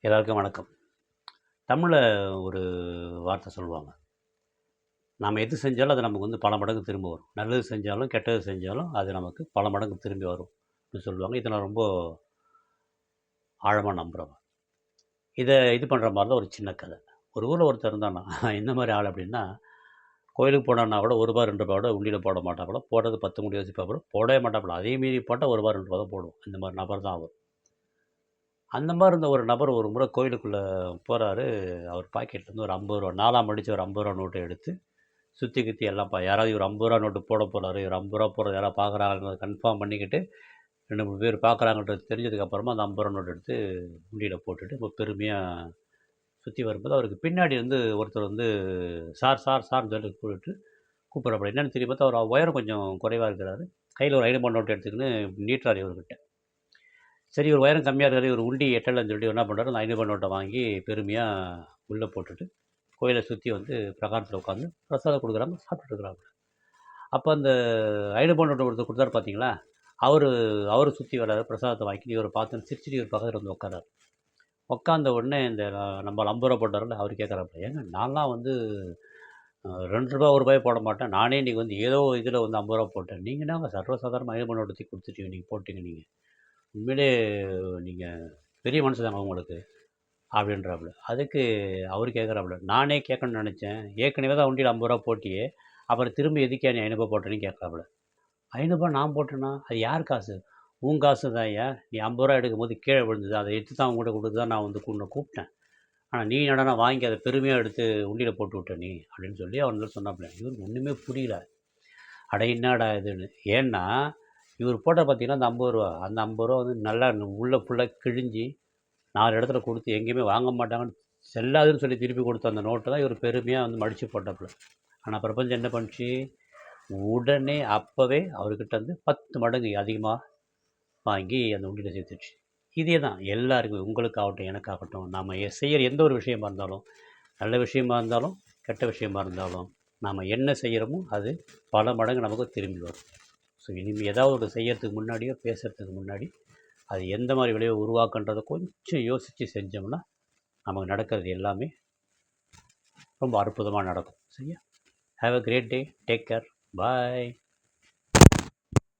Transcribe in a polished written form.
எல்லாருக்கும் வணக்கம். தமிழ்ல ஒரு வார்த்தை சொல்லுவாங்க. நாம எது செஞ்சாலும் அது நமக்கு வந்து பல மடங்கு திரும்ப வரும். நல்லது செஞ்சாலும், கெட்டது செஞ்சாலும் அது நமக்கு பல மடங்கு திரும்பி வரும் அப்படின்னு சொல்லுவாங்க. இத நான் ரொம்ப ஆழமா நம்புறவன். இது பண்ற மாரி தான் ஒரு சின்ன கதை. ஒரு ஊர்ல ஒருத்தன் இருந்தானாம். எந்த மாரி ஆள் அப்படின்னா, கோயிலுக்கு போனான்னா கூட ரூ. 1 ரூ. 2 கூட உண்டியல்ல போட மாட்டாப்புல. போடுறது 10 முடி யோசிப்பாப்புல. போடவே மாட்டாப்புல. அதையும் மீறி போட்டா ரூ. 1 ரூ. 2 தான் போடுவோம். இந்த மாரி நபர் தான் அவர். அந்த மாரி இருந்த ஒரு நபர் ஒரு முறை கோயிலுக்குள்ள போறாரு. அவர் பாக்கெட்லேருந்து ஒரு ரூ. 50 4ஆ மடிச்ச ஒரு ரூ. 50 நோட்ட எடுத்து சுத்தி கித்தி எல்லாம் யாராவது இவர் ரூ. 50 நோட்டு போட போறாரு. இவர் ரூ. 50 போடுறது யாராவது பார்க்குறாங்கன்றத கன்ஃபார்ம் பண்ணிக்கிட்டு 2, 3 பேர் பார்க்குறாங்கன்றது தெரிஞ்சதுக்கப்புறமா அந்த ரூ. 50 நோட்டு எடுத்து உண்டியல போட்டுட்டு ரொம்ப பெருமையா சுத்தி வரும்போது, அவருக்கு பின்னாடி வந்து ஒருத்தர் வந்து சார், சார், சார்ன்னு சொல்லி கூப்பிடுறாப்புல. என்னன்னு திரும்பி பார்த்தா அவர் உயரம் கொஞ்சம் குறைவா இருக்கிறாரு. கையில ஒரு ரூ. 5 நோட்டு எடுத்துக்கின்னு நீட்டுறாரு இவர்கிட்ட. சரி இவர் உயரம் கம்மியா இருக்காரு. இவர் உண்டி எட்டலன்னு சொல்லிட்டு இவர் என்ன பண்றாரு, அந்த ரூ. 5 நோட்ட வாங்கி பெருமையா உள்ள போட்டுட்டு, கோயில சுத்தி வந்து பிரகாரத்துல உட்காந்து பிரசாதம் குடுக்குறாங்க. சாப்பிட்டுட்டு இருக்கிறாங்க. அப்ப அந்த ஐயப்பன் நோட்டு ஒருத்தர் குடுத்தாரு பார்த்தீங்களா, அவரு அவரு சுத்தி வராரு. பிரசாதத்த வாங்கிட்டு இவர பார்த்துன்னு சிரிச்சுட்டு இவர் பக்கத்துல வந்து உட்கார்றாரு. உட்கார்ந்த உடனே இந்த நம்ம ரூ. 50 போட்டார்ல, அவரு கேட்கறாப்புல, "ஏங்க நான்லாம் வந்து ரூ. 2 ரூ. 1 போட மாட்டேன். நானே இன்னைக்கு வந்து ஏதோ இதுல வந்து ரூ. 50 போட்டேன். நீங்க என்னங்க சர்வசாதாரணமா ஐயப்பன் நோட்ட தூக்கி குடுத்துட்டீங்க. நீங்க போட்டீங்க நீங்க. உண்மையிலே நீங்க பெரிய மனுஷதாங்க உங்களுக்கு." அப்படின்றாப்புல. அதுக்கு அவரு கேட்கறாப்புல, "நானே கேட்கணும்னு நெனச்சேன். ஏற்கனவே தான் உண்டியல்ல ரூ. 50 போட்டியே. அப்புறம் திரும்ப எதுக்குய்யா நீ ரூ. 500 போட்டேன்னு?" கேட்கறாப்புல. ரூ. 500 நான் போட்டேனா? அது யார் காசு? உன் காசு தான்யா. நீ ரூ. 50 எடுக்கும்போது கீழ விழுந்தது. அத எடுத்து தான் உன்கிட்ட குடுத்து தான் நான் வந்து உன்ன கூப்பிட்டேன். ஆனா நீ என்னடான்னா வாங்கி அத பெருமையா எடுத்து உண்டியல போட்டு விட்ட நீ, அப்படின்னு சொல்லி அவர் வந்து சொன்னாப்புல. இவருக்கு ஒண்ணுமே புரியல. அட என்னடா இதுன்னு. ஏன்னா, இவரு போட்டாரு பார்த்தீங்களா அந்த ரூ. 50 அந்த ரூ. 50 வந்து நல்லா உள்ள ஃபுல்லா கிழிஞ்சு 4 இடத்துல குடுத்து எங்கேயுமே வாங்க மாட்டாங்கன்னு செல்லாதுன்னு சொல்லி திருப்பி குடுத்த அந்த நோட்ட தான் இவரு பெருமையா வந்து மடிச்சு போட்டாப்புல. ஆனா பிரபஞ்சம் என்ன பண்ணுச்சு? உடனே அப்பவே அவர்கிட்ட இருந்து 10 மடங்கு அதிகமா வாங்கி அந்த உண்டியல்ல சேர்த்துருச்சு. இதே தான் எல்லாருக்குமே உங்களுக்காகட்டும், எனக்காகட்டும், நாம செய்யற எந்த ஒரு விஷயமா இருந்தாலும், நல்ல விஷயமா இருந்தாலும், கெட்ட விஷயமா இருந்தாலும், நாம என்ன செய்யறோமோ அது பல மடங்கு நமக்கு திரும்பி வரும். ஸோ இனிமே ஏதாவது ஒண்ணு செய்யறதுக்கு முன்னாடியோ, பேசுறதுக்கு முன்னாடி, அது எந்த மாரி விளைவ உருவாக்குன்றத கொஞ்சம் யோசிச்சு செஞ்சோம்னா, நமக்கு நடக்கிறது எல்லாமே ரொம்ப அற்புதமா நடக்கும். சரியா? Have a great day. Take care. Bye.